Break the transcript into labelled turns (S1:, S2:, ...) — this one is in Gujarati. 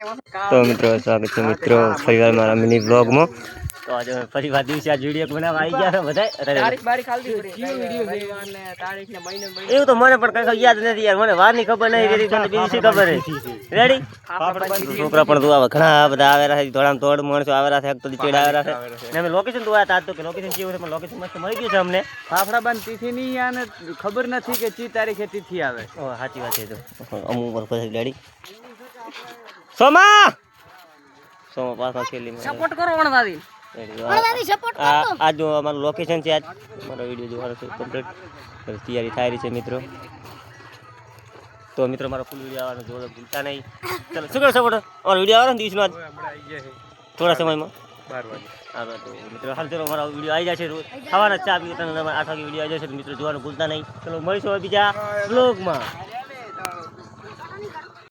S1: તો મિત્રો સ્વાગત છે મિત્રો ફરીવાર મારા મિની બ્લોગમાં. તો આજે ફરીવાર દિવસે આ વિડીયો બનાવવા આવી ગયા છે બધા. એવું તો મને પણ કઈ યાદ નથી યાર, મને વારની ખબર નહીં રહી, તને બીજી શી ખબર છે? રેડી? છોકરા પણ તું આવે, ઘણા બધા આવેલા છે, ધોળામ ધોળ માણસો આવેલા છે, તો ચેડ આવેલા છે. ને અમે લોકેશન તો આયા હતા, તો કે લોકેશન કેવું છે, પણ લોકેશન મસ્ત મળી ગયું છે અમને.
S2: ફાફડાબાન તિથિ ની આને ખબર નથી કે ચી તારીખે તિથિ આવે.
S1: ઓ સાચી વાત છે. તો અમુક પર પછી રેડી સોમા પાછા ખેલી
S2: સપોર્ટ કરો વણવાદી.
S1: આ જો અમારું લોકેશન છે, આજ મારો વિડીયો જોવાનો છે કમ્પ્લીટ તૈયારી થાય રહી છે મિત્રો. તો મિત્રો મારો ફૂલ વિડીયો આવવાનો જોડે ભૂલતા નહીં. ચલો શું કરો સપોર્ટ અમારો વિડીયો આવવાનો દિવસનો આજ થોડા સમયમાં 12 વાગે. હા તો મિત્રો હાલ ચલો મારો વિડીયો આવી જશે, ખાવાના ચા પીવો તમે 8 વાગે વિડીયો આવી જશે. મિત્રો જોવાનું ભૂલતા નહીં. ચલો મળીશું બીજા બ્લોગમાં.